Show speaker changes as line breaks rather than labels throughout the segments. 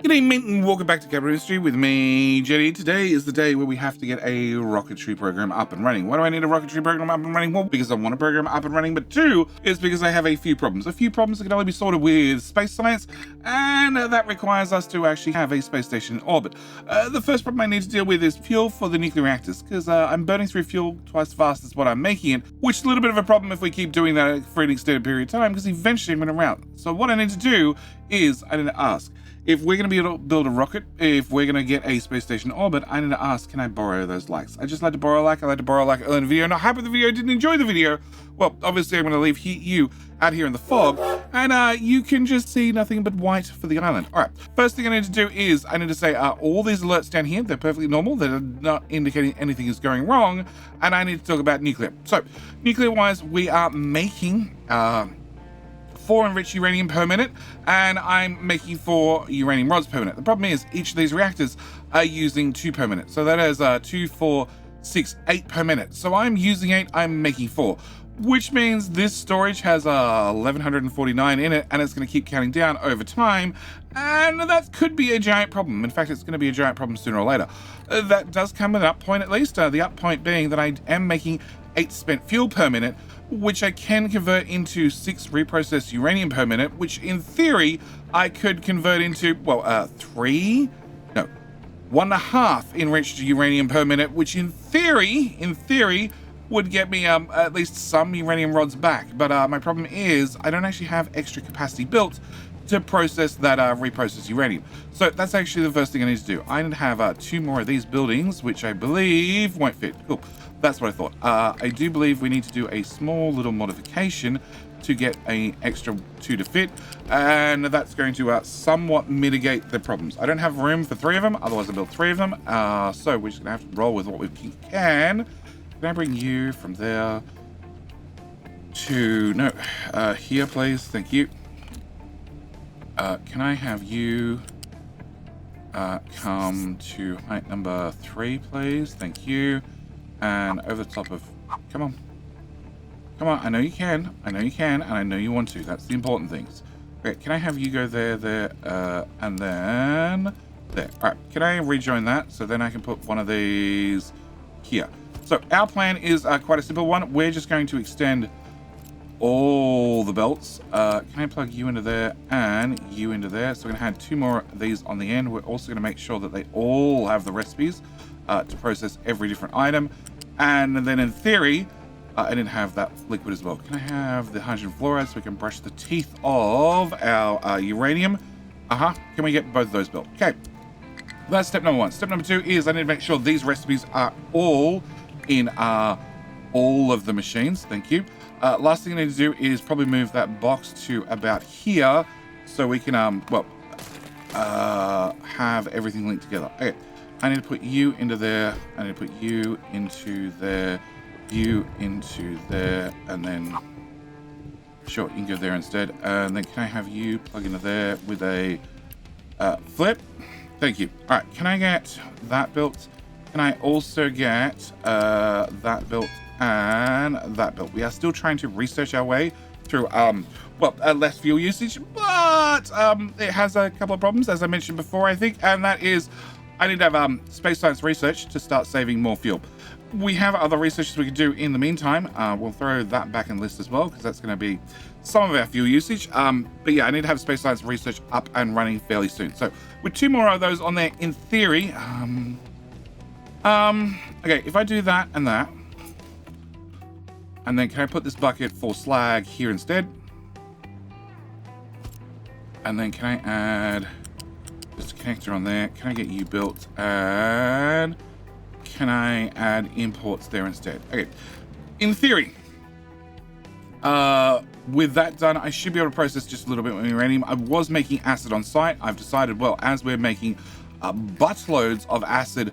Good evening and welcome back to DragonIsle with me, Jetty. Today is the day where we have to get a rocketry program up and running. Why do I need a rocketry program up and running? Well, because I want a program up and running, but two, is because I have a few problems. A few problems that can only be sorted with space science, and that requires us to actually have a space station in orbit. The first problem I need to deal with is fuel for the nuclear reactors, because I'm burning through fuel twice as fast as what I'm making it, which is a little bit of a problem if we keep doing that for an extended period of time, because eventually I'm going to run out. So what I need to do is, I need to ask, if we're going to be able to build a rocket, if we're going to get a space station orbit, I need to ask, can I borrow those likes? I just like to borrow a like. I like to borrow a like early in the video. Not happy with the video, didn't enjoy the video. Well, obviously I'm going to leave you out here in the fog, and you can just see nothing but white for the island. All right, first thing I need to do is I need to say all these alerts down here, they're perfectly normal. They're not indicating anything is going wrong, and I need to talk about nuclear. So, nuclear-wise, we are making 4 enriched uranium per minute, and I'm making 4 uranium rods per minute. The problem is each of these reactors are using 2 per minute. So that is 2, 4, 6, 8 per minute. So I'm using 8, I'm making 4, which means this storage has 1149 in it, and it's going to keep counting down over time, and that could be a giant problem. In fact, it's going to be a giant problem sooner or later. That does come with an up point at least, the up point being that I am making 8 spent fuel per minute, which I can convert into 6 reprocessed uranium per minute, which in theory I could convert into, well, 1.5 enriched uranium per minute, which in theory would get me at least some uranium rods back. But my problem is I don't actually have extra capacity built to process that reprocessed uranium. So that's actually the first thing I need to do. I need to have 2 more of these buildings, which I believe won't fit. Cool. That's what I thought. I do believe we need to do a small little modification to get an extra 2 to fit, and that's going to somewhat mitigate the problems. I don't have room for 3 of them, otherwise I built 3 of them, so we're just gonna have to roll with what we can. Can I bring you from there to, here please, thank you. Can I have you come to height number 3 please, thank you. And over the top of, come on, I know you can, and I know you want to. That's the important things. Okay, can I have you go there, and then there. All right, can I rejoin that so then I can put one of these here? So our plan is quite a simple one. We're just going to extend all the belts. Can I plug you into there and you into there? So we're gonna add 2 more of these on the end. We're also gonna make sure that they all have the recipes to process every different item. And then in theory, I didn't have that liquid as well. Can I have the hydrogen fluoride so we can brush the teeth of our uranium? Can we get both of those built? Okay, that's step number 1. Step number 2 is I need to make sure these recipes are all in all of the machines. Thank you. Last thing I need to do is probably move that box to about here so we can, have everything linked together. Okay. I need to put you into there, I need to put you into there, you into there, and then, sure, you can go there instead. And then can I have you plug into there with a flip? Thank you. All right, can I get that built? Can I also get that built and that built? We are still trying to research our way through, less fuel usage, but it has a couple of problems, as I mentioned before, I think, and that is, I need to have space science research to start saving more fuel. We have other researches we could do in the meantime. We'll throw that back in the list as well, because that's going to be some of our fuel usage. But yeah, I need to have space science research up and running fairly soon. So with 2 more of those on there, in theory, okay, if I do that, and then can I put this bucket for slag here instead? And then can I add just a connector on there? Can I get you built? And can I add imports there instead? Okay. In theory, with that done, I should be able to process just a little bit more uranium. I was making acid on site. I've decided, well, as we're making buttloads of acid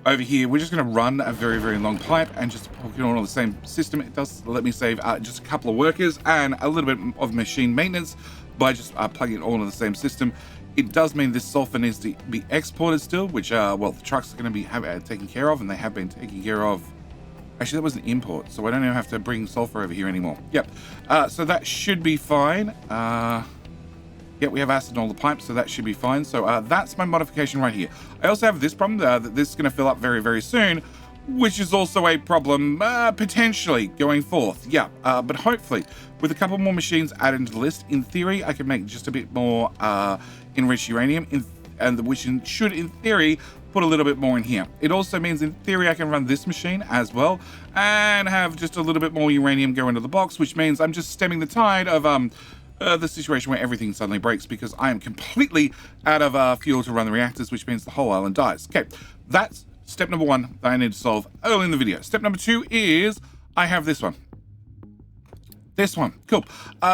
over here, we're just going to run a very, very long pipe and just hook it all on the same system. It does let me save just a couple of workers and a little bit of machine maintenance by just plugging it all into the same system. It does mean this sulfur needs to be exported still, which, the trucks are going to be taken care of, and they have been taken care of. Actually, that was an import, so I don't even have to bring sulfur over here anymore. Yep. So that should be fine. Yeah, we have acid in all the pipes, so that should be fine. So that's my modification right here. I also have this problem that this is going to fill up very, very soon, which is also a problem potentially going forth. Yeah, but hopefully with a couple more machines added into the list, in theory, I can make just a bit more enriched uranium, which should, in theory, put a little bit more in here. It also means, in theory, I can run this machine as well and have just a little bit more uranium go into the box, which means I'm just stemming the tide of the situation where everything suddenly breaks because I am completely out of fuel to run the reactors, which means the whole island dies. Okay, that's step number 1 that I need to solve early in the video. Step number 2 is I have this one. This one, cool.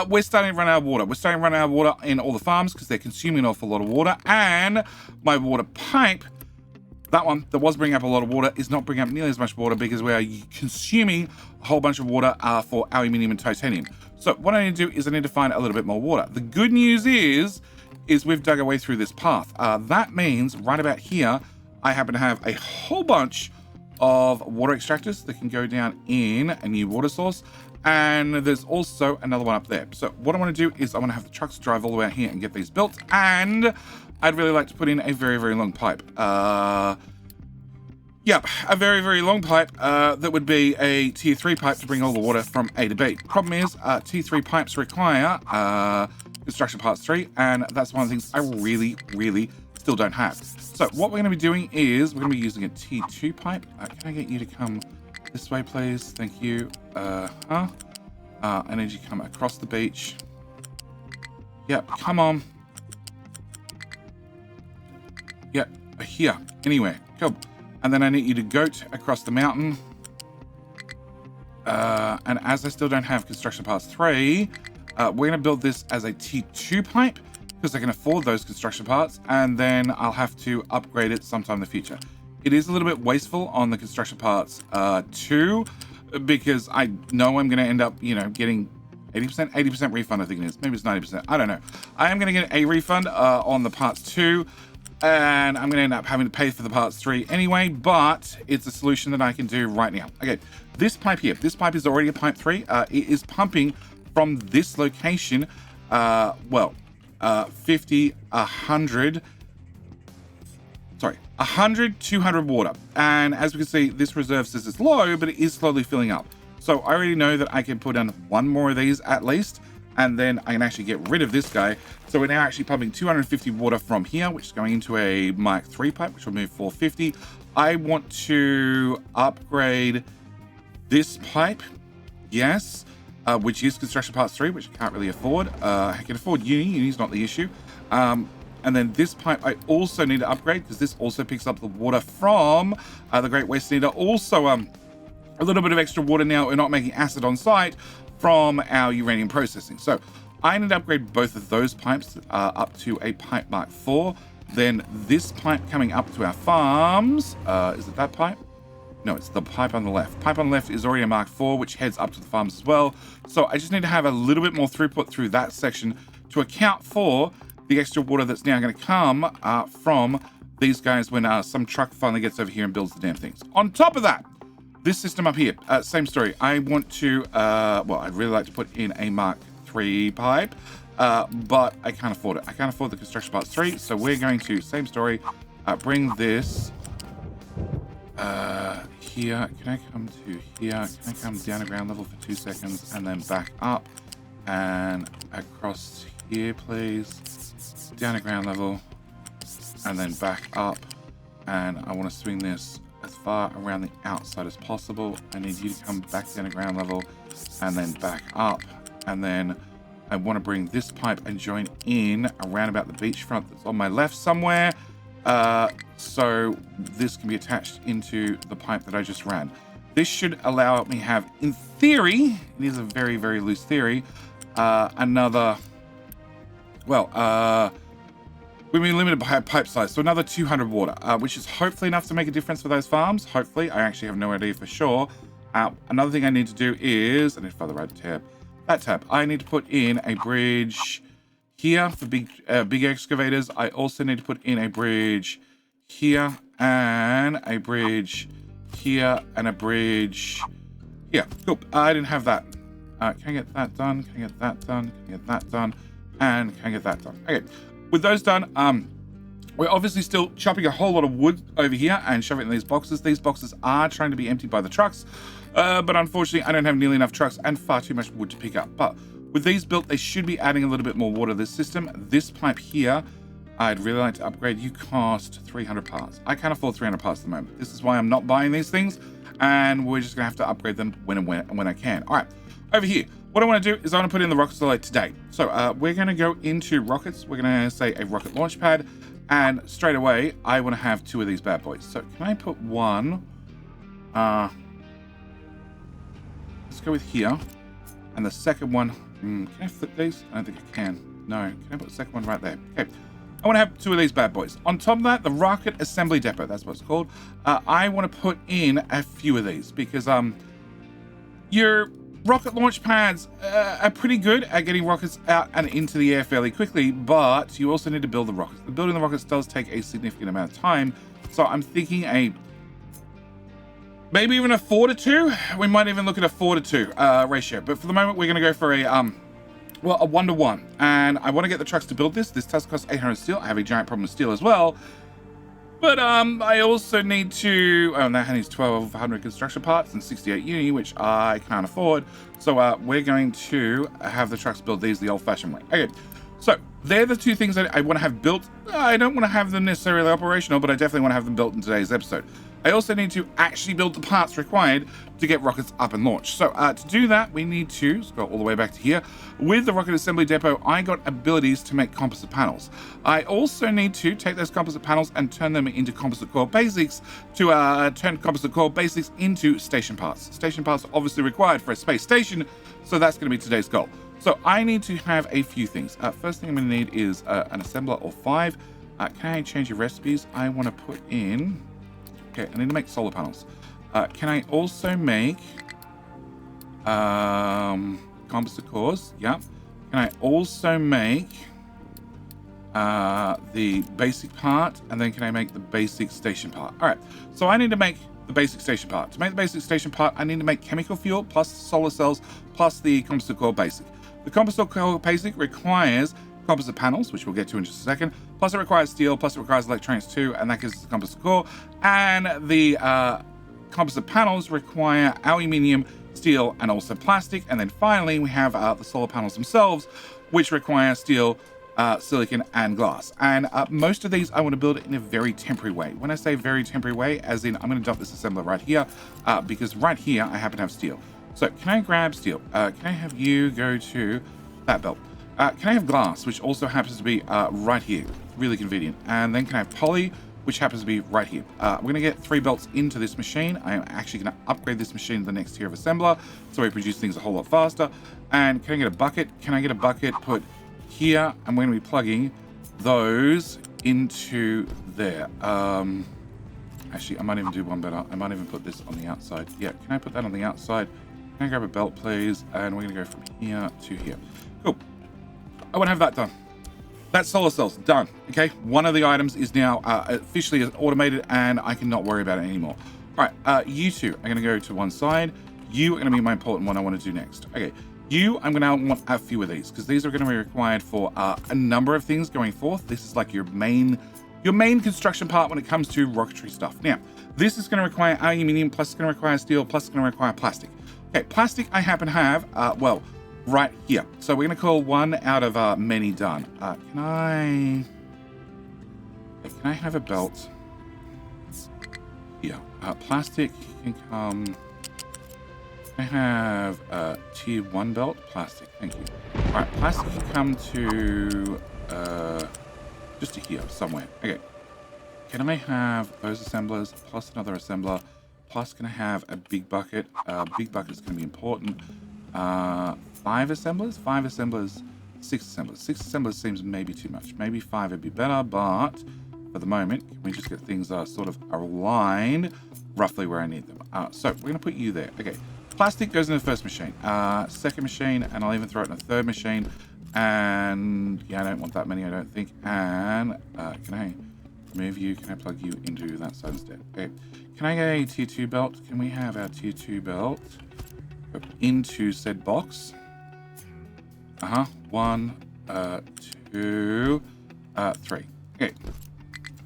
We're starting to run out of water. We're starting to run out of water in all the farms because they're consuming an awful lot of water. And my water pipe, that one that was bringing up a lot of water, is not bringing up nearly as much water because we are consuming a whole bunch of water for aluminium and titanium. So what I need to do is I need to find a little bit more water. The good news is we've dug our way through this path. That means right about here, I happen to have a whole bunch of water extractors that can go down in a new water source. And there's also another one up there. So what I want to do is I want to have the trucks drive all the way out here and get these built. And I'd really like to put in a very, very long pipe. Yep, a very, very long pipe that would be a tier 3 pipe to bring all the water from A to B. Problem is, tier 3 pipes require construction parts 3, and that's one of the things I really, really still don't have. So what we're going to be doing is we're going to be using a T2 pipe. Can I get you to come this way, please? Thank you. I need you to come across the beach. Yep, come on. Yep, here. Anyway, cool. And then I need you to goat across the mountain. And as I still don't have construction parts 3, we're going to build this as a T2 pipe because I can afford those construction parts, and then I'll have to upgrade it sometime in the future. It is a little bit wasteful on the construction parts 2 because I know I'm going to end up, getting 80% refund, I think it is. Maybe it's 90%. I don't know. I am going to get a refund on the parts 2. And I'm going to end up having to pay for the parts 3 anyway, but it's a solution that I can do right now. Okay, this pipe here, this pipe is already a pipe 3. It is pumping from this location, 50, 100, 200 water. And as we can see, this reserve says it's low, but it is slowly filling up. So I already know that I can put in one more of these at least, and then I can actually get rid of this guy. So we're now actually pumping 250 water from here, which is going into a Mark 3 pipe, which will move 450. I want to upgrade this pipe, yes, which is construction parts 3, which I can't really afford. I can afford Uni's not the issue. And then this pipe I also need to upgrade because this also picks up the water from the Great Western Eater. Also, a little bit of extra water now. We're not making acid on site from our uranium processing. So I need to upgrade both of those pipes up to a pipe Mark 4. Then this pipe coming up to our farms. Is it that pipe? No, it's the pipe on the left. Pipe on the left is already a Mark 4, which heads up to the farms as well. So I just need to have a little bit more throughput through that section to account for the extra water that's now going to come from these guys when some truck finally gets over here and builds the damn things. On top of that, this system up here, same story. I want to, I'd really like to put in a Mark 3 pipe, but I can't afford it. I can't afford the construction parts 3, so we're going to, same story, bring this here. Can I come to here? Can I come down to ground level for 2 seconds and then back up and across here, please? Down to ground level and then back up, and I want to swing this as far around the outside as possible. I need you to come back down to ground level and then back up, and then I want to bring this pipe and join in around about the beachfront that's on my left somewhere, so this can be attached into the pipe that I just ran. This should allow me have, in theory, it is a very, very loose theory, another, we've been limited by pipe size, so another 200 water, which is hopefully enough to make a difference for those farms. Hopefully, I actually have no idea for sure. Another thing I need to do is, I need to find the right tab. That tab. I need to put in a bridge here for big excavators. I also need to put in a bridge here and a bridge here and a bridge here. Cool. I didn't have that. Can I get that done? Can I get that done? Can I get that done? And can I get that done? Okay, with those done, we're obviously still chopping a whole lot of wood over here and shoving it in these boxes. These boxes are trying to be emptied by the trucks, but unfortunately I don't have nearly enough trucks and far too much wood to pick up. But with these built, they should be adding a little bit more water to this system. This pipe here, I'd really like to upgrade. You cost 300 parts. I can't afford 300 parts at the moment. This is why I'm not buying these things, and we're just gonna have to upgrade them when I can. All right, over here, what I want to do is I want to put in the rocket solid today. So we're going to go into rockets. We're going to say a rocket launch pad, and straight away I want to have 2 of these bad boys. So can I put one? Let's go with here, and the second one. Can I flip these? I don't think I can. No. Can I put the second one right there? Okay. I want to have 2 of these bad boys. On top of that, the rocket assembly depot. That's what it's called. I want to put in a few of these because your rocket launch pads are pretty good at getting rockets out and into the air fairly quickly, but you also need to build the rockets. Building the rockets does take a significant amount of time, so I'm thinking maybe even a 4-to-2. We might even look at a 4-to-2 ratio, but for the moment we're going to go for a 1-to-1, and I want to get the trucks to build this. This does cost 800 steel. I have a giant problem with steel as well. But I also need to, that needs 1,200 construction parts and 68 uni, which I can't afford. So we're going to have the trucks build these the old-fashioned way. Okay, so they're the 2 things that I want to have built. I don't want to have them necessarily operational, but I definitely want to have them built in today's episode. I also need to actually build the parts required to get rockets up and launched. So to do that, we need to go all the way back to here. With the rocket assembly depot, I got abilities to make composite panels. I also need to take those composite panels and turn them into composite core basics to turn composite core basics into station parts. Station parts are obviously required for a space station, so that's going to be today's goal. So I need to have a few things. First thing I'm going to need is an assembler or 5. Can I change your recipes? I want to put in... Okay, I need to make solar panels. Can I also make composite cores? Yeah. Can I also make the basic part, and then can I make the basic station part? All right, so I need to make the basic station part. To make the basic station part, I need to make chemical fuel plus solar cells plus the composite core basic. The composite core basic requires composite panels, which we'll get to in just a second, plus it requires steel, plus it requires electronics too, and that gives us the composite core. And the composite panels require aluminium, steel, and also plastic. And then finally we have the solar panels themselves, which require steel, silicon, and glass. And most of these I want to build it in a very temporary way. When I say very temporary way, as in I'm going to dump this assembler right here, because right here I happen to have steel. So can I grab steel? Can I have you go to that belt? Can I have glass, which also happens to be right here? Really convenient. And then can I have poly, which happens to be right here? We're going to get 3 belts into this machine. I am actually going to upgrade this machine to the next tier of assembler, so we produce things a whole lot faster. And can I get a bucket? Can I get a bucket put here? And we're going to be plugging those into there. Actually, I might even do one better. I might even put this on the outside. Yeah, can I put that on the outside? Can I grab a belt, please? And we're going to go from here to here. Cool. I want to have that done. That solar cell's done. Okay, one of the items is now officially automated, and I cannot worry about it anymore. All right, you two are going to go to one side. You are going to be my important one I want to do next. Okay, you, I'm going to want a few of these because these are going to be required for a number of things going forth. This is like your main construction part when it comes to rocketry stuff. Now, this is going to require aluminium, plus it's going to require steel, plus it's going to require plastic. Okay, plastic I happen to have, right here. So we're going to call one out of many done. Can I have a belt here? Plastic can come. Can I have a tier 1 belt? Plastic, thank you. All right, plastic can come to just to here somewhere. Okay. Can I have those assemblers plus another assembler? Plus, can I have a big bucket? Big bucket is going to be important. 5 assemblers? 5 assemblers, 6 assemblers. 6 assemblers seems maybe too much. Maybe 5 would be better, but for the moment, can we just get things sort of aligned roughly where I need them? So we're going to put you there. Okay, plastic goes in the first machine, second machine, and I'll even throw it in a third machine. And yeah, I don't want that many, I don't think. And can I move you? Can I plug you into that side instead? Okay. Can I get a tier 2 belt? Can we have our tier 2 belt into said box? 1, 2, 3. Okay.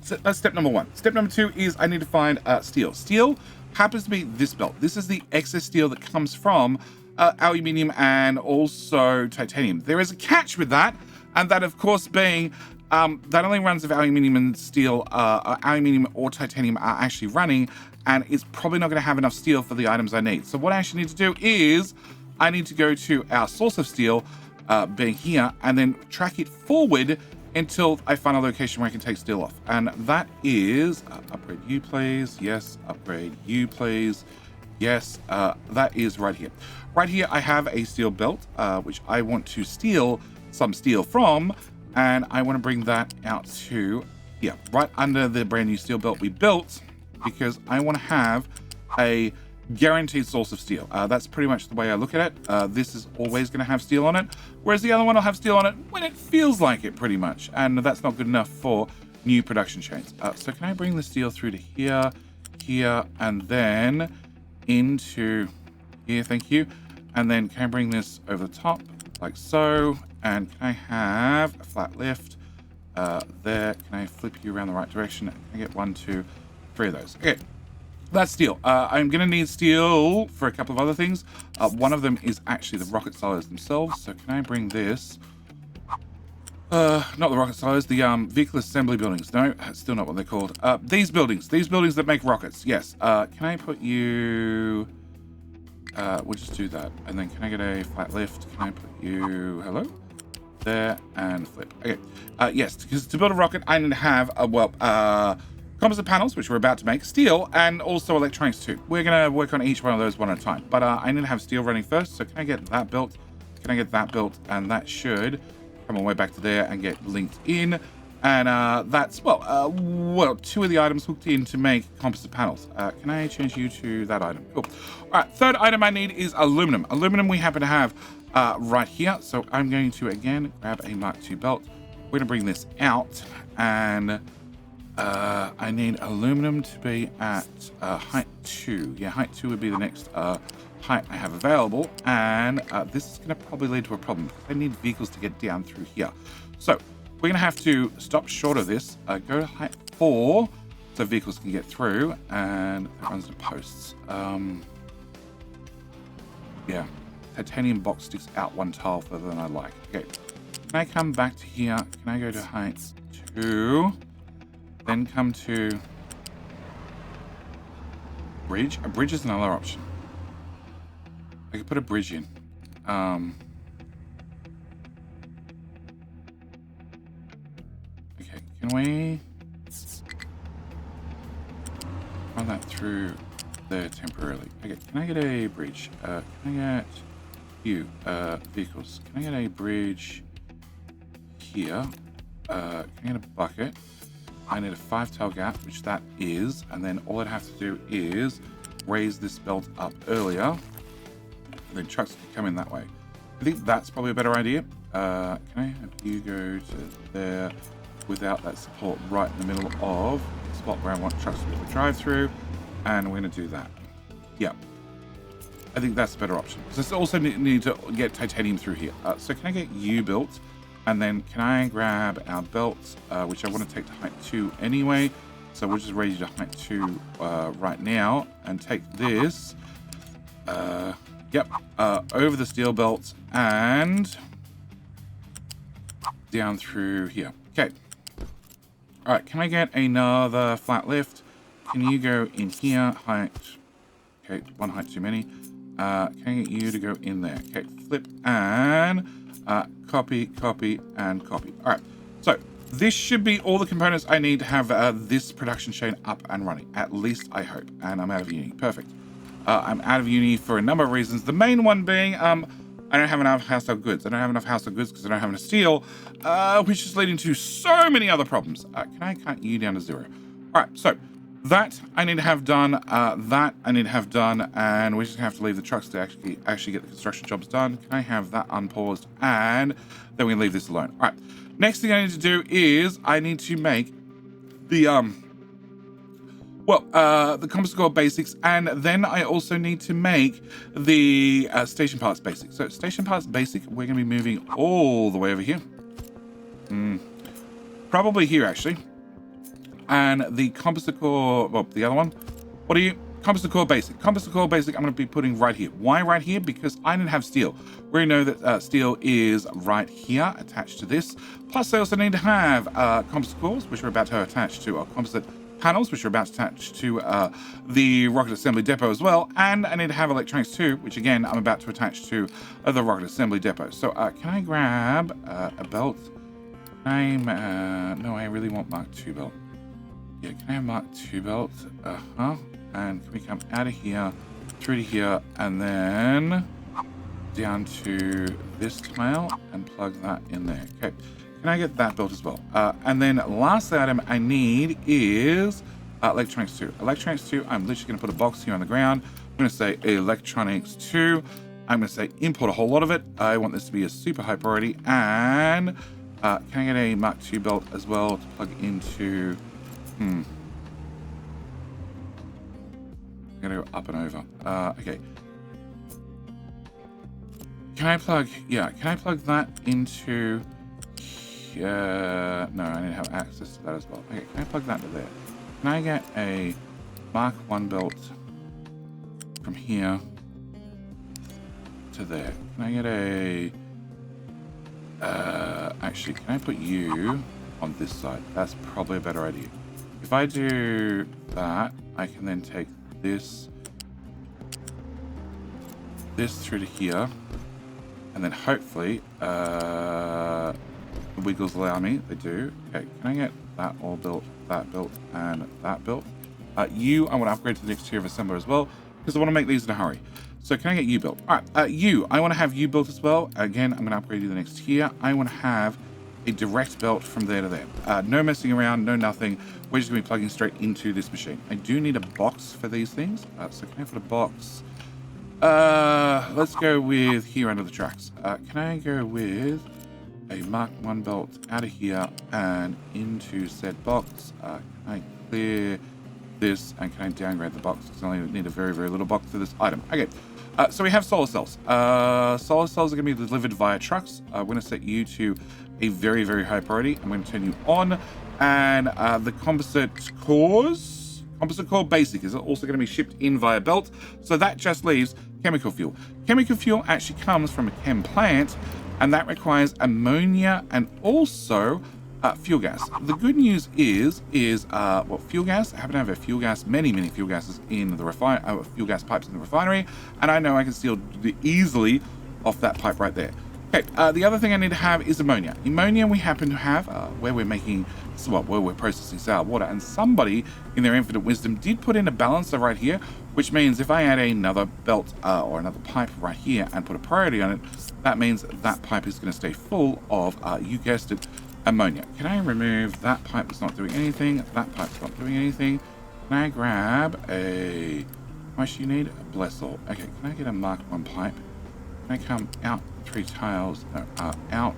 So that's step number 1. Step number 2 is I need to find steel. Steel happens to be this belt. This is the excess steel that comes from aluminium and also titanium. There is a catch with that, and that of course being that only runs if aluminium and steel, aluminium or titanium are actually running, and it's probably not going to have enough steel for the items I need. So what I actually need to do is I need to go to our source of steel, being here, and then track it forward until I find a location where I can take steel off. And that is upgrade you please. Yes, upgrade you please. Yes, that is right here. Right here I have a steel belt, which I want to steal some steel from, and I want to bring that out to here, right under the brand new steel belt we built, because I want to have a guaranteed source of steel. That's pretty much the way I look at it. This is always going to have steel on it, whereas the other one will have steel on it when it feels like it, pretty much, and that's not good enough for new production chains. So can I bring the steel through to here, here, and then into here? Thank you. And then can I bring this over the top like so, and can I have a flat lift there? Can I flip you around the right direction? Can I get 1, 2, 3 of those? Okay. That's steel. I'm going to need steel for a couple of other things. One of them is actually the rocket silos themselves. So can I bring this? Not the rocket silos, the vehicle assembly buildings. No, that's still not what they're called. These buildings that make rockets. Yes. Can I put you? We'll just do that. And then can I get a flat lift? Can I put you? Hello? There and flip. Okay. Yes, because to build a rocket, I need to have composite panels, which we're about to make, steel, and also electronics too. We're going to work on each one of those one at a time. But I need to have steel running first. So can I get that built? Can I get that built? And that should come all the way back to there and get linked in. And that's, well, 2 of the items hooked in to make composite panels. Can I change you to that item? Cool. All right, third item I need is aluminum. Aluminum we happen to have right here. So I'm going to, again, grab a Mark II belt. We're going to bring this out, and I need aluminum to be at height 2. Yeah, height 2 would be the next height I have available, and this is going to probably lead to a problem because I need vehicles to get down through here. So we're going to have to stop short of this, go to height 4 so vehicles can get through, and that runs to posts. Yeah, titanium box sticks out 1 tile further than I like. Okay, can I come back to here? Can I go to height 2? Then come to bridge. A bridge is another option. I could put a bridge in. Okay, can we run that through there temporarily? Okay, can I get a bridge? Can I get you vehicles? Can I get a bridge here? Can I get a bucket? I need a 5-tile gap, which that is, and then all I'd have to do is raise this belt up earlier, and then trucks can come in that way. I think that's probably a better idea. Can I have you go to there without that support right in the middle of the spot where I want trucks to be able to drive through, and we're going to do that. Yeah, I think that's a better option. So I also need to get titanium through here. So can I get you built? And then can I grab our belts, which I want to take to height 2 anyway. So we'll just raise you to height 2 right now and take this, over the steel belts and down through here. Okay. All right, can I get another flat lift? Can you go in here, height, okay, 1 height too many. Can I get you to go in there? Okay, flip and copy, copy, and copy. All right, so this should be all the components I need to have this production chain up and running. At least I hope. And I'm out of uni. Perfect. I'm out of uni for a number of reasons. The main one being I don't have enough household goods. I don't have enough household goods because I don't have enough steel, which is leading to so many other problems. Can I cut you down to 0? All right, so that I need to have done. That I need to have done, and we're just gonna have to leave the trucks to actually get the construction jobs done. Can I have that unpaused? And then we leave this alone. All right. Next thing I need to do is I need to make the the composite core basics, and then I also need to make the station parts basic. So station parts basic, we're gonna be moving all the way over here. Probably here, actually. And the composite core, well, the other one. What are you? Composite core basic. Composite core basic I'm going to be putting right here. Why right here? Because I didn't have steel. We know that steel is right here attached to this. Plus I also need to have composite cores, which are about to attach to composite panels, which are about to attach to the rocket assembly depot as well. And I need to have electronics too, which again, I'm about to attach to the rocket assembly depot. So can I grab a belt? No, I really want Mark II belt. Yeah, can I have Mark II belt? And can we come out of here, through to here, and then down to this tile and plug that in there. Okay, can I get that built as well? And then last item I need is electronics 2. Electronics 2, I'm literally going to put a box here on the ground. I'm going to say electronics 2. I'm going to say import a whole lot of it. I want this to be a super high priority. And can I get a Mark II belt as well to plug into... I'm gonna go up and over. Okay. Can I plug that into no, I need to have access to that as well. Okay, can I plug that to there? Can I get a Mark I belt from here to there? Can I get a actually, can I put you on this side? That's probably a better idea. If I do that, I can then take this through to here, and then hopefully the wiggles allow me. They do. Okay, can I get that all built, that built, and that built? I want to upgrade to the next tier of assembler as well, because I want to make these in a hurry. So can I get you built? All right, I want to have you built as well. Again, I'm going to upgrade you to the next tier. I want to have a direct belt from there to there. No messing around, no nothing. We're just going to be plugging straight into this machine. I do need a box for these things. So can I put a box? Let's go with here under the tracks. Can I go with a Mark I belt out of here and into said box? Can I clear this and can I downgrade the box? Because I only need a very, very little box for this item. Okay. So we have solar cells. Solar cells are going to be delivered via trucks. We're going to set you to a very, very high priority. I'm going to turn you on. And the composite core basic is also going to be shipped in via belt. So that just leaves chemical fuel. Chemical fuel actually comes from a chem plant, and that requires ammonia and also fuel gas. The good news is fuel gas. I happen to have a fuel gas, many fuel gases in the fuel gas pipes in the refinery, and I know I can steal easily off that pipe right there. Okay, the other thing I need to have is ammonia. Ammonia we happen to have where we're processing sour water, and somebody in their infinite wisdom did put in a balancer right here, which means if I add another belt or another pipe right here and put a priority on it, that means that pipe is going to stay full of, you guessed it, ammonia. Can I remove that pipe that's not doing anything? That pipe's not doing anything. Can I grab a... How much do you need? A blessel. Okay, can I get a Mark I pipe? Can I come out 3 tiles? No, out.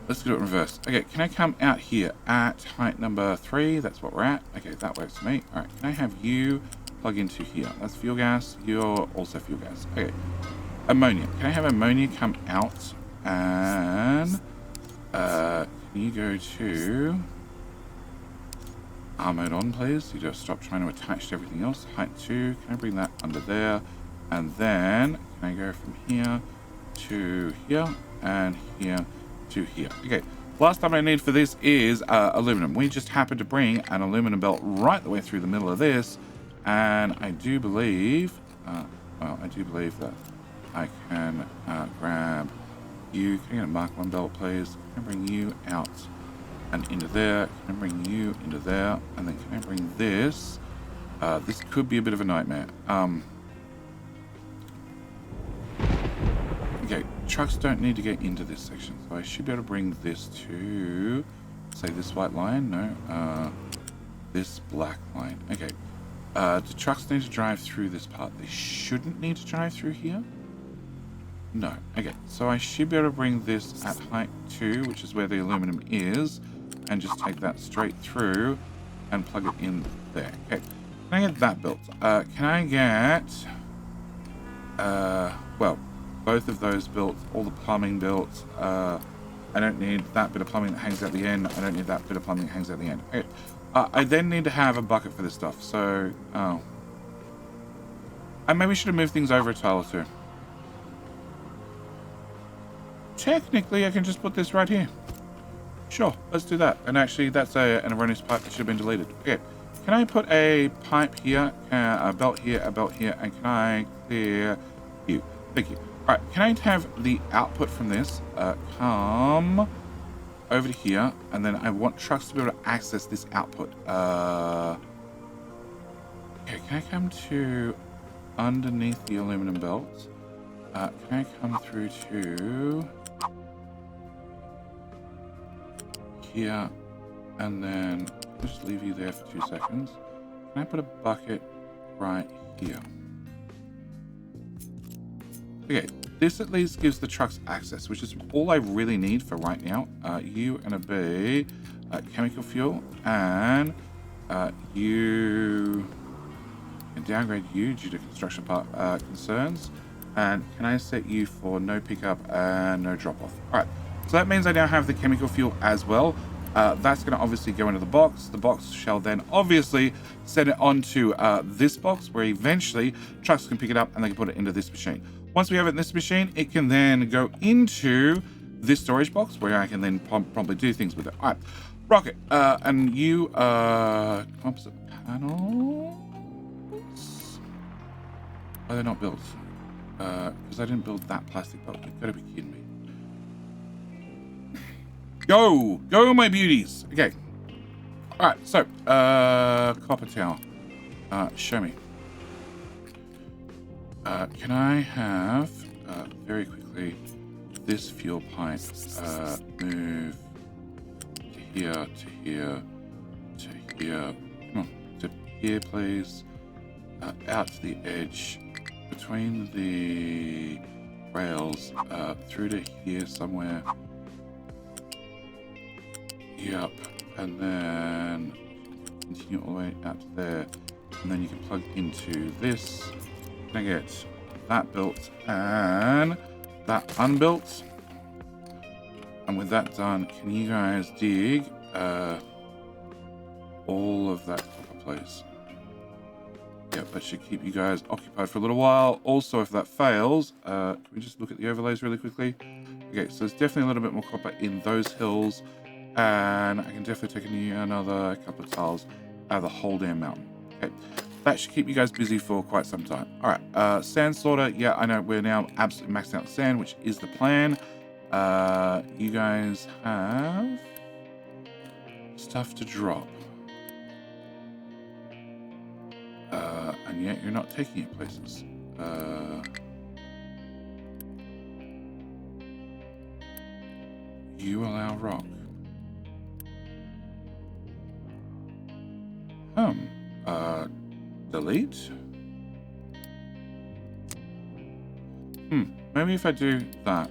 Let's do it in reverse. Okay, can I come out here at height number 3? That's what we're at. Okay, that works for me. All right, can I have you plug into here? That's fuel gas. You're also fuel gas. Okay. Ammonia. Can I have ammonia come out? And can you go to armored on, please? You just stop trying to attach to everything else. Height 2. Can I bring that under there? And then can I go from here to here and here to here? Okay. Last item I need for this is aluminum. We just happened to bring an aluminum belt right the way through the middle of this, and I do believe, that I can grab you. Can I get a Mark I belt, please? Can I bring you out and into there? Can I bring you into there? And then can I bring this? This could be a bit of a nightmare. Okay, trucks don't need to get into this section, so I should be able to bring this to, say, this white line. No, this black line. Okay. Do trucks need to drive through this part? They shouldn't need to drive through here. No. Okay, so I should be able to bring this at height 2, which is where the aluminum is, and just take that straight through and plug it in there. Okay, can I get that built? Can I get, well, both of those built, all the plumbing built. I don't need that bit of plumbing that hangs out the end. I don't need that bit of plumbing that hangs out the end. Okay. I then need to have a bucket for this stuff. So, I maybe should have moved things over a tile or two. Technically, I can just put this right here. Sure, let's do that. And actually, that's an erroneous pipe that should have been deleted. Okay, can I put a pipe here, a belt here, and can I clear you? Thank you. All right, can I have the output from this come over to here, and then I want trucks to be able to access this output. Okay, can I come to underneath the aluminum belt? Can I come through to here, and then I'll just leave you there for 2 seconds. Can I put a bucket right here? Okay, this at least gives the trucks access, which is all I really need for right now. You and a B, chemical fuel, and you can downgrade you due to construction part concerns. And can I set you for no pickup and no drop off? All right, so that means I now have the chemical fuel as well. That's going to obviously go into the box. The box shall then obviously send it onto this box, where eventually trucks can pick it up and they can put it into this machine. Once we have it in this machine, it can then go into this storage box, where I can then probably do things with it. All right, Rocket, and you composite panels. Are they not built? Because I didn't build that plastic boat. You've got to be kidding me. Go, my beauties. Okay. All right. So, copper tower. Show me. Can I have very quickly this fuel pipe move to here, to here, to here? Come on, to here, please. Out to the edge, between the rails, through to here somewhere. Yep, and then continue all the way out to there, and then you can plug into this. Can I get that built and that unbuilt? And with that done, can you guys dig all of that copper, please? Yep, that should keep you guys occupied for a little while. Also, if that fails, can we just look at the overlays really quickly? Okay, so there's definitely a little bit more copper in those hills. And I can definitely take another couple of tiles out of the whole damn mountain. Okay, that should keep you guys busy for quite some time. All right, sand sorter. Yeah, I know we're now absolutely maxed out sand, which is the plan. You guys have stuff to drop. And yet you're not taking it places. You allow rock. Delete? Maybe if I do that.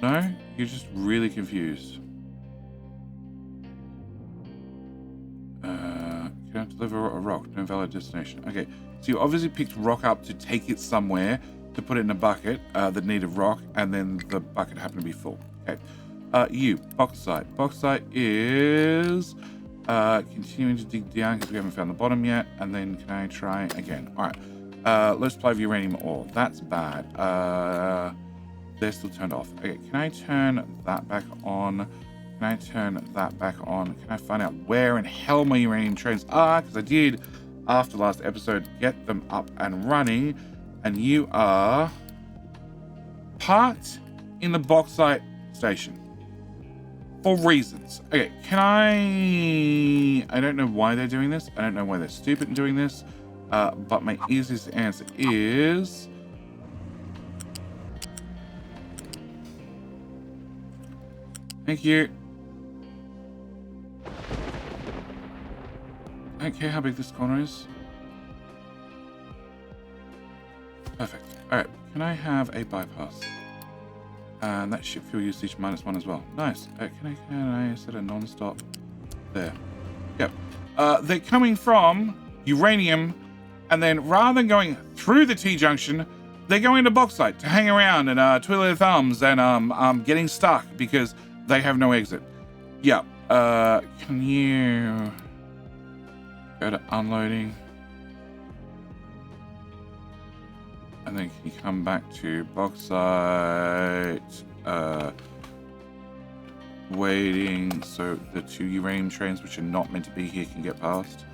No? You're just really confused. Can I deliver a rock? No valid destination. Okay, so you obviously picked rock up to take it somewhere, to put it in a bucket that needed rock, and then the bucket happened to be full. Okay. You, bauxite. Bauxite is continuing to dig down because we haven't found the bottom yet. And then can I try again? All right. Low supply of uranium ore. That's bad. They're still turned off. Okay, can I turn that back on? Can I turn that back on? Can I find out where in hell my uranium trains are? Because I did, after last episode, get them up and running. And you are parked in the bauxite station. For reasons. Okay, can I don't know why they're doing this. I don't know why they're stupid in doing this. But my easiest answer is... Thank you. I don't care how big this corner is. Perfect. Alright, can I have a bypass? And that ship fuel usage -1 as well. Nice. Can I set a non-stop there? Yep. They're coming from uranium, and then rather than going through the T-junction, they're going to bauxite to hang around and twiddle their thumbs and getting stuck because they have no exit. Yeah. Can you go to unloading? And then can you come back to bauxite? Waiting so the 2 uranium trains which are not meant to be here can get past.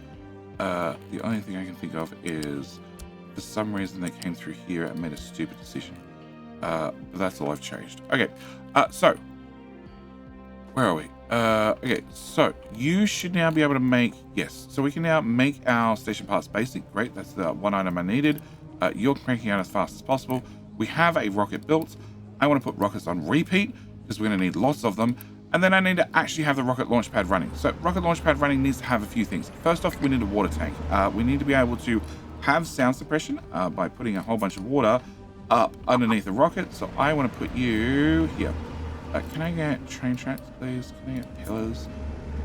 The only thing I can think of is for some reason they came through here and made a stupid decision. But that's all I've changed. Okay, so where are we? Okay, so you should now be able to make, yes, so we can now make our station parts basic. Great, that's the one item I needed. You're cranking out as fast as possible. We have a rocket built. I want to put rockets on repeat because we're going to need lots of them. And then I need to actually have the rocket launch pad running. So rocket launch pad running needs to have a few things. First off, we need a water tank. We need to be able to have sound suppression by putting a whole bunch of water up underneath the rocket. So I want to put you here. Can I get train tracks, please? Can I get pillars?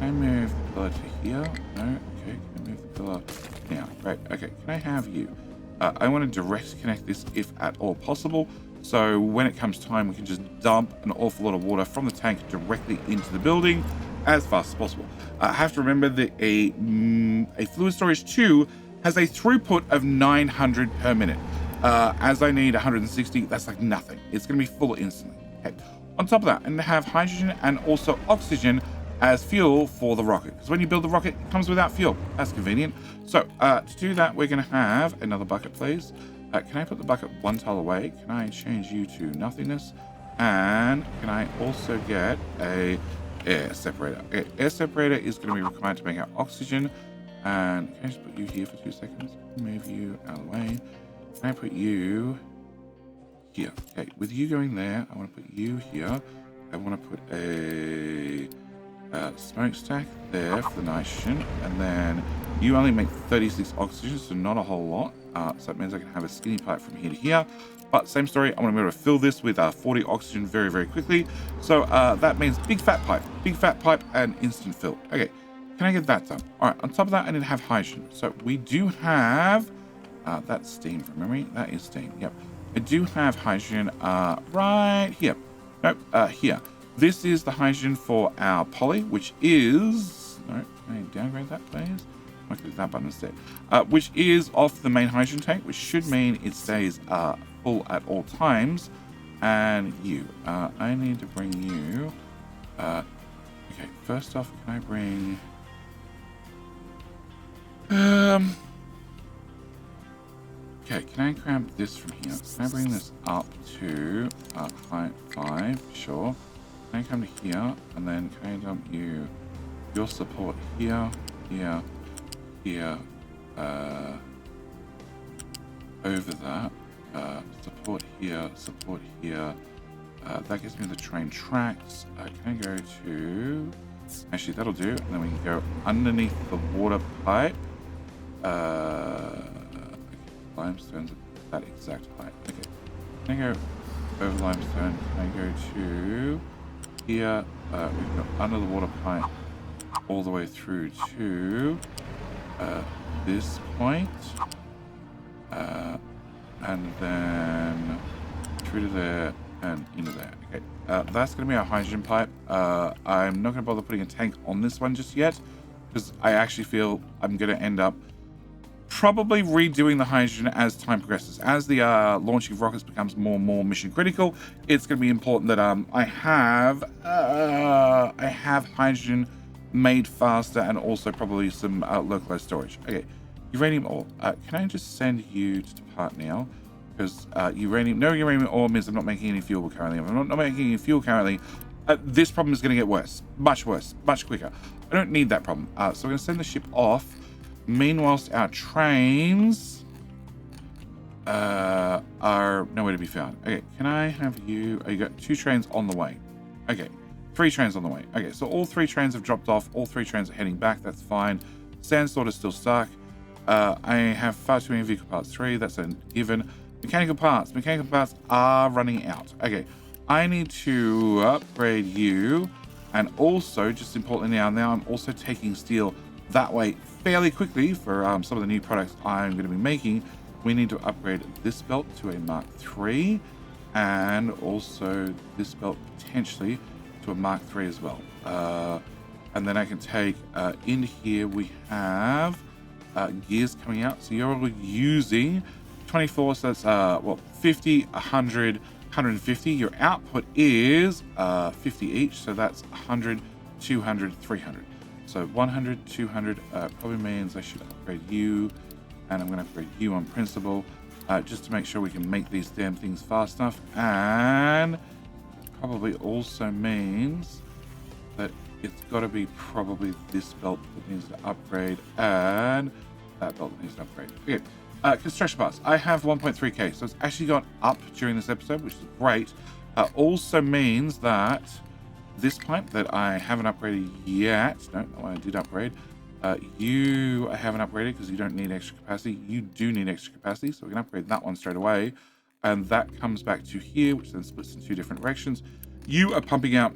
Can I move the pillar to here? No? Okay, can I move the pillar now? Great, okay, can I have you? I want to direct connect this if at all possible. So when it comes time, we can just dump an awful lot of water from the tank directly into the building as fast as possible. I have to remember that a fluid storage 2 has a throughput of 900 per minute. As I need 160, that's like nothing. It's going to be full instantly. Okay. On top of that, and have hydrogen and also oxygen as fuel for the rocket. Because when you build the rocket, it comes without fuel. That's convenient. So to do that, we're going to have another bucket, please. Can I put the bucket 1 tile away? Can I change you to nothingness? And can I also get a air separator? Okay, air separator is going to be required to make our oxygen. And can I just put you here for 2 seconds? Move you out of the way. Can I put you here? Okay, with you going there, I want to put you here. I want to put a smokestack there for the nitrogen, and then you only make 36 oxygen, so not a whole lot. So that means I can have a skinny pipe from here to here. But same story, I want to be able to fill this with 40 oxygen very, very quickly. So that means big fat pipe, and instant fill. Okay, can I get that done? All right, on top of that, I need to have hydrogen. So we do have, that's steam from memory. That is steam, yep. I do have hydrogen right here. Nope, here. This is the hydrogen for our poly, which is, no, can I downgrade that, please? I'll click that button instead. Which is off the main hydrogen tank, which should mean it stays full at all times. And you, I need to bring you, okay, first off, can I bring, okay, can I grab this from here? Can I bring this up to height 5? Sure. Can I come to here, and then can I dump you, your support here, here, here, over that, support here, that gives me the train tracks. Can I go to, actually that'll do, and then we can go underneath the water pipe. Limestone's at that exact height. Okay, can I go over limestone? Can I go to here? We can go under the water pipe all the way through to this point, and then through to there and into there. Okay, that's going to be our hydrogen pipe. I'm not going to bother putting a tank on this one just yet, because I actually feel I'm going to end up probably redoing the hydrogen as time progresses. As the launching of rockets becomes more and more mission critical, it's going to be important that I have hydrogen made faster, and also probably some localized storage. Okay, uranium ore. Can I just send you to depart now? Because no uranium ore means I'm not making any fuel currently. If I'm not making any fuel currently, this problem is going to get worse, much quicker. I don't need that problem. So we're going to send the ship off. Meanwhile, our trains are nowhere to be found. Okay, can I have you? Oh, you got 2 trains on the way. Okay, 3 trains on the way. Okay, so all 3 trains have dropped off. All 3 trains are heading back. That's fine. Sandstorm is still stuck. I have far too many vehicle parts. 3, that's a given. Mechanical parts are running out. Okay, I need to upgrade you, and also, just importantly now I'm also taking steel That way, fairly quickly, for some of the new products I'm going to be making, we need to upgrade this belt to a Mark III, and also this belt potentially to a Mark III as well. And then I can take, in here we have gears coming out. So you're using 24, so that's, well, 50, 100, 150. Your output is 50 each, so that's 100, 200, 300. So 100, 200 probably means I should upgrade you, and I'm going to upgrade you on principle, just to make sure we can make these damn things fast enough. And probably also means that it's got to be probably this belt that needs to upgrade, and that belt that needs to upgrade. Okay. Construction parts. I have 1.3k, so it's actually gone up during this episode, which is great. Also means that this pipe that I haven't upgraded yet, no, I did upgrade. You I haven't upgraded because you don't need extra capacity. You do need extra capacity, so we can upgrade that one straight away. And that comes back to here, which then splits in 2 different directions. You are pumping out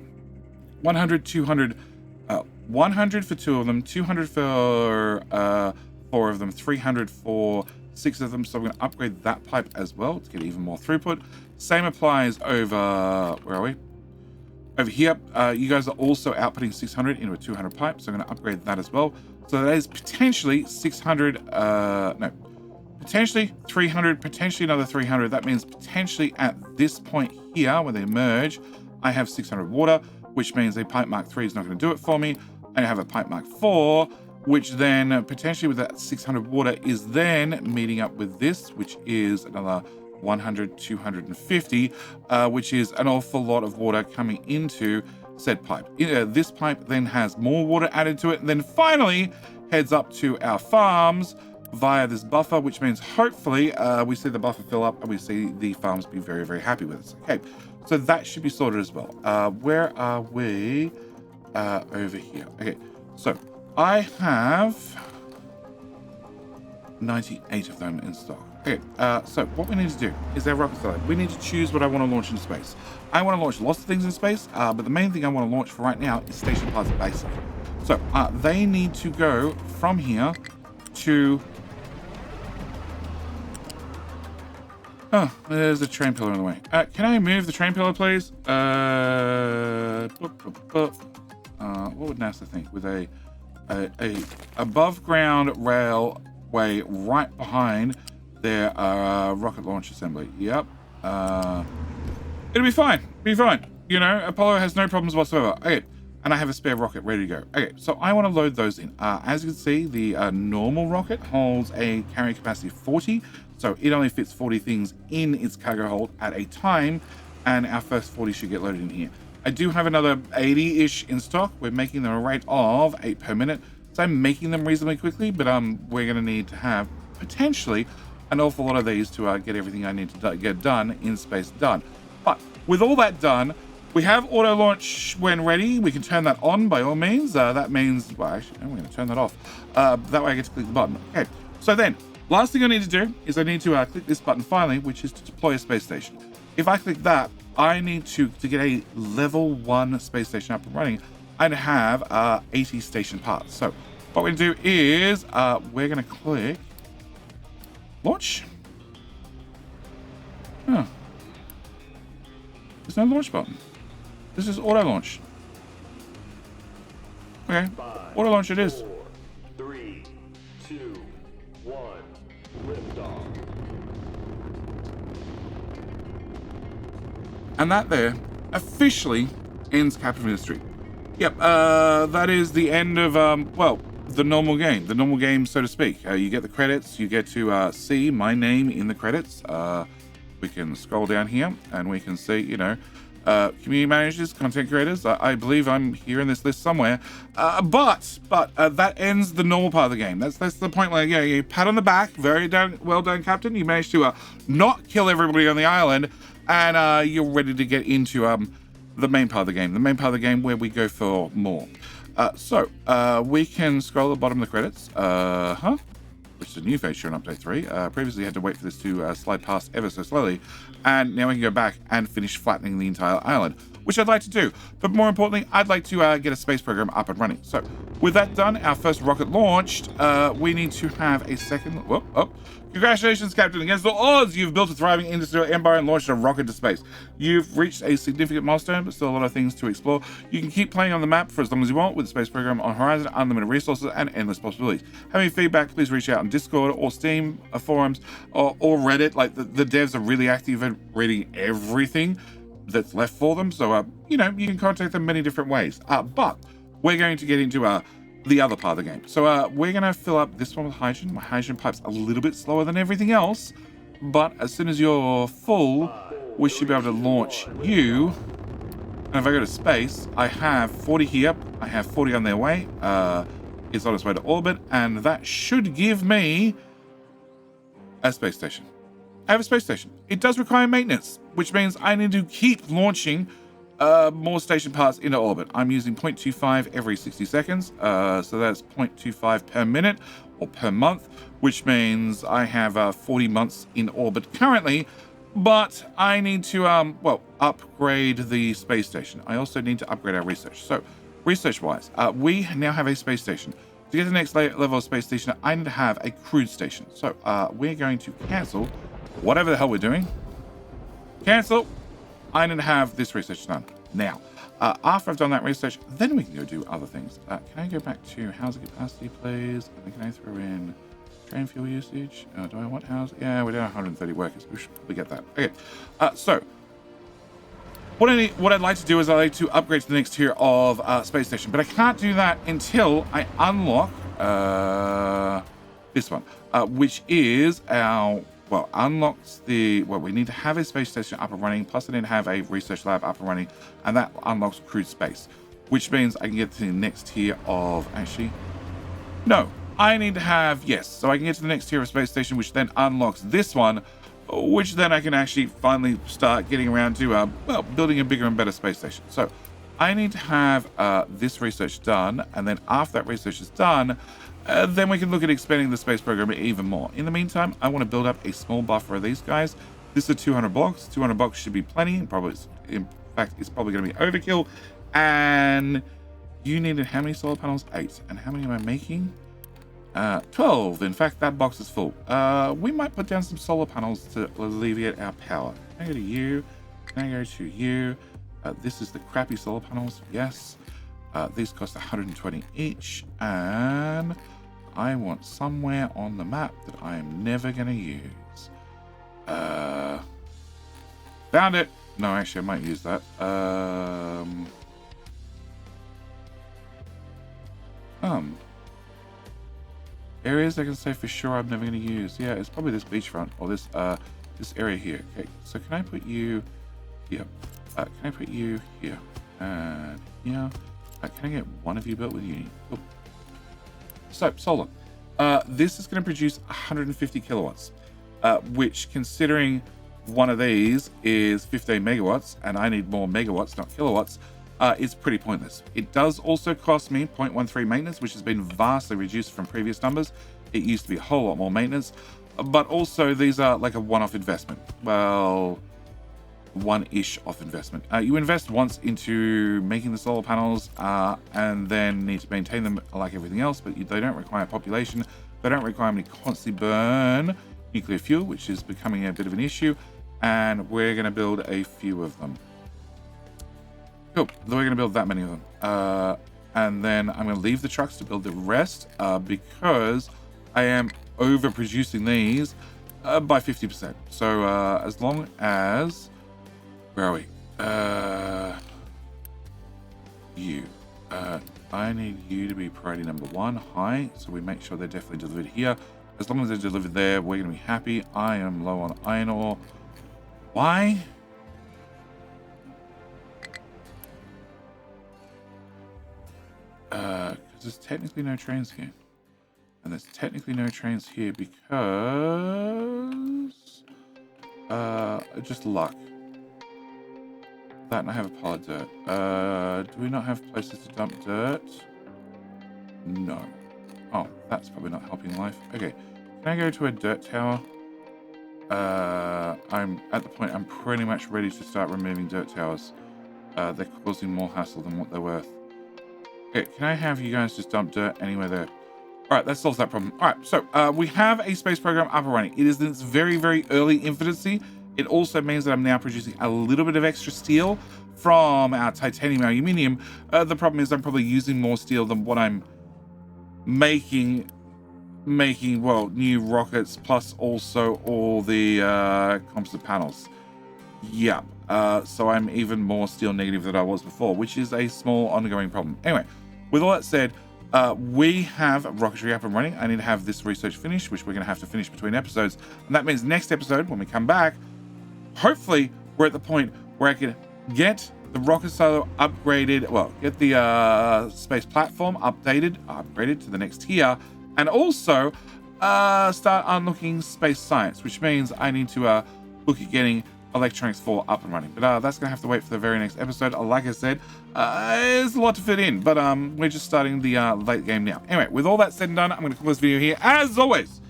100, 200, 100 for 2 of them, 200 for 4 of them, 300 for 6 of them. So I'm going to upgrade that pipe as well to get even more throughput. Same applies over, where are we? Over here. You guys are also outputting 600 into a 200 pipe, so I'm going to upgrade that as well. So that is potentially 600, no, potentially 300, potentially another 300. That means potentially at this point here, when they merge, I have 600 water, which means a pipe Mark III is not going to do it for me. I have a pipe Mark IV, which then potentially with that 600 water is then meeting up with this, which is another 100, 250, which is an awful lot of water coming into said pipe. This pipe then has more water added to it, and then finally heads up to our farms via this buffer, which means hopefully we see the buffer fill up and we see the farms be very, very happy with us. Okay, so that should be sorted as well. Where are we? Over here. Okay, so I have 98 of them in stock. Okay, so what we need to do is our rocket satellite. We need to choose what I want to launch in space. I want to launch lots of things in space, but the main thing I want to launch for right now is Station Plaza Basic. So they need to go from here to... Oh, there's a train pillar in the way. Can I move the train pillar, please? What would NASA think with a above ground railway right behind their rocket launch assembly? Yep. It'll be fine. Be fine. You know, Apollo has no problems whatsoever. Okay. And I have a spare rocket ready to go. Okay, so I want to load those in. As you can see, the normal rocket holds a carrying capacity of 40, so it only fits 40 things in its cargo hold at a time, and our first 40 should get loaded in here. I do have another 80-ish in stock. We're making them a rate of 8 per minute, so I'm making them reasonably quickly, but we're going to need to have potentially an awful lot of these to get everything I need to get done in space done. But with all that done, we have auto launch when ready. We can turn that on by all means. That means, well, actually, no, we're going to turn that off. That way I get to click the button. Okay, so then, last thing I need to do is I need to click this button finally, which is to deploy a space station. If I click that, I need to get a level 1 space station up and running, I'd have 80 station parts. So what we're going to do is we're going to click launch. Oh. There's no launch button. This is auto launch. Okay, auto launch it is.
4, 3, 2, 1, liftoff.
And that there officially ends Captain Ministry. Yep, that is the end of, well, the normal game, so to speak. You get the credits, you get to see my name in the credits. We can scroll down here and we can see, you know, community managers, content creators. I believe I'm here in this list somewhere. But that ends the normal part of the game. That's the point where, yeah, you pat on the back, well done, Captain. You managed to not kill everybody on the island, and you're ready to get into the main part of the game. The main part of the game where we go for more. So we can scroll the bottom of the credits. Which is a new feature in Update 3. Previously, you had to wait for this to slide past ever so slowly, and now we can go back and finish flattening the entire island. which I'd like to do. But more importantly, I'd like to get a space program up and running. So with that done, our first rocket launched, we need to have a second. Whoop, oh. Congratulations, Captain. Against all odds, you've built a thriving industrial empire and launched a rocket to space. You've reached a significant milestone, but still a lot of things to explore. You can keep playing on the map for as long as you want with the space program on horizon, unlimited resources, and endless possibilities. Having feedback, please reach out on Discord or Steam forums or Reddit. Like, the devs are really active at reading everything that's left for them. So, you know, you can contact them many different ways. But we're going to get into the other part of the game. So we're going to fill up this one with hydrogen. My hydrogen pipe's a little bit slower than everything else, but as soon as you're full, we should be able to launch you. And if I go to space, I have 40 here. I have 40 on their way. It's on its way to orbit, and that should give me a space station. I have a space station. It does require maintenance, which means I need to keep launching more station parts into orbit. I'm using 0.25 every 60 seconds, so that's 0.25 per minute or per month, which means I have 40 months in orbit currently, but I need to, well, upgrade the space station. I also need to upgrade our research. So, research-wise, we now have a space station. To get to the next level of space station, I need to have a cruise station. So, we're going to cancel whatever the hell we're doing. Cancel. I need to have this research done. Now, after I've done that research, then we can go do other things. Can I go back to housing capacity, please? And then can I throw in train fuel usage? Do I want housing? Yeah, we're down 130 workers. We should probably get that. Okay, so what I'd like to do is I'd like to upgrade to the next tier of space station, but I can't do that until I unlock this one, which is our... Well, unlocks the... Well, we need to have a space station up and running, plus I need to have a research lab up and running, and that unlocks cruise space, which means I can get to the next tier of... Actually, no. I need to have... Yes, so I can get to the next tier of space station, which then unlocks this one, which then I can actually finally start getting around to, well, building a bigger and better space station. So I need to have this research done, and then after that research is done, then we can look at expanding the space program even more. In the meantime, I want to build up a small buffer of these guys. This is 200 blocks. 200 blocks should be plenty. Probably, in fact, it's probably going to be overkill. And you needed how many solar panels? 8. And how many am I making? 12. In fact, that box is full. We might put down some solar panels to alleviate our power. Can I go to you? Can I go to you? This is the crappy solar panels. Yes. These cost 120 each, and I want somewhere on the map that I am never going to use. Found it. No, actually, I might use that. Areas I can say for sure I'm never going to use. Yeah, it's probably this beachfront or this area here. Okay, so can I put you here? Can I put you here? And here. Can I get one of you built with uni? Oh. So, solar. This is going to produce 150 kilowatts, which, considering one of these is 15 megawatts, and I need more megawatts, not kilowatts, is pretty pointless. It does also cost me 0.13 maintenance, which has been vastly reduced from previous numbers. It used to be a whole lot more maintenance, but also these are like a one-off investment. Well... one-ish off investment. You invest once into making the solar panels and then need to maintain them like everything else, but they don't require population. They don't require me to constantly burn nuclear fuel, which is becoming a bit of an issue, and we're going to build a few of them. Cool. We're going to build that many of them. And then I'm going to leave the trucks to build the rest because I am overproducing these by 50%. So as long as... Where are we? You. I need you to be priority number 1, high, so we make sure they're definitely delivered here. As long as they're delivered there, we're going to be happy. I am low on iron ore. Why? Because there's technically no trains here. And there's technically no trains here because... just luck. That and I have a pile of dirt. Do we not have places to dump dirt? No. Oh, that's probably not helping life. Okay. Can I go to a dirt tower? I'm at the point I'm pretty much ready to start removing dirt towers. they're causing more hassle than what they're worth. Okay, can I have you guys just dump dirt anywhere there? All right, that solves that problem. All right, so we have a space program up and running. It is in its very, very early infancy. It also means that I'm now producing a little bit of extra steel from our titanium aluminium. The problem is I'm probably using more steel than what I'm making, well, new rockets, plus also all the composite panels. Yeah, so I'm even more steel negative than I was before, which is a small ongoing problem. Anyway, with all that said, we have rocketry up and running. I need to have this research finished, which we're going to have to finish between episodes. And that means next episode, when we come back, hopefully we're at the point where I can get the rocket silo upgraded, well, get the space platform upgraded to the next tier, and also start unlocking space science, which means I need to look at getting Electronics 4 up and running. But that's going to have to wait for the very next episode. Like I said, there's a lot to fit in, but we're just starting the late game now. Anyway, with all that said and done, I'm going to call this video here. As always,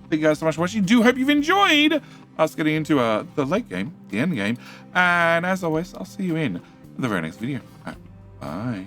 thank you guys so much for watching. Do hope you've enjoyed us getting into the late game, the end game. And as always, I'll see you in the very next video. Bye.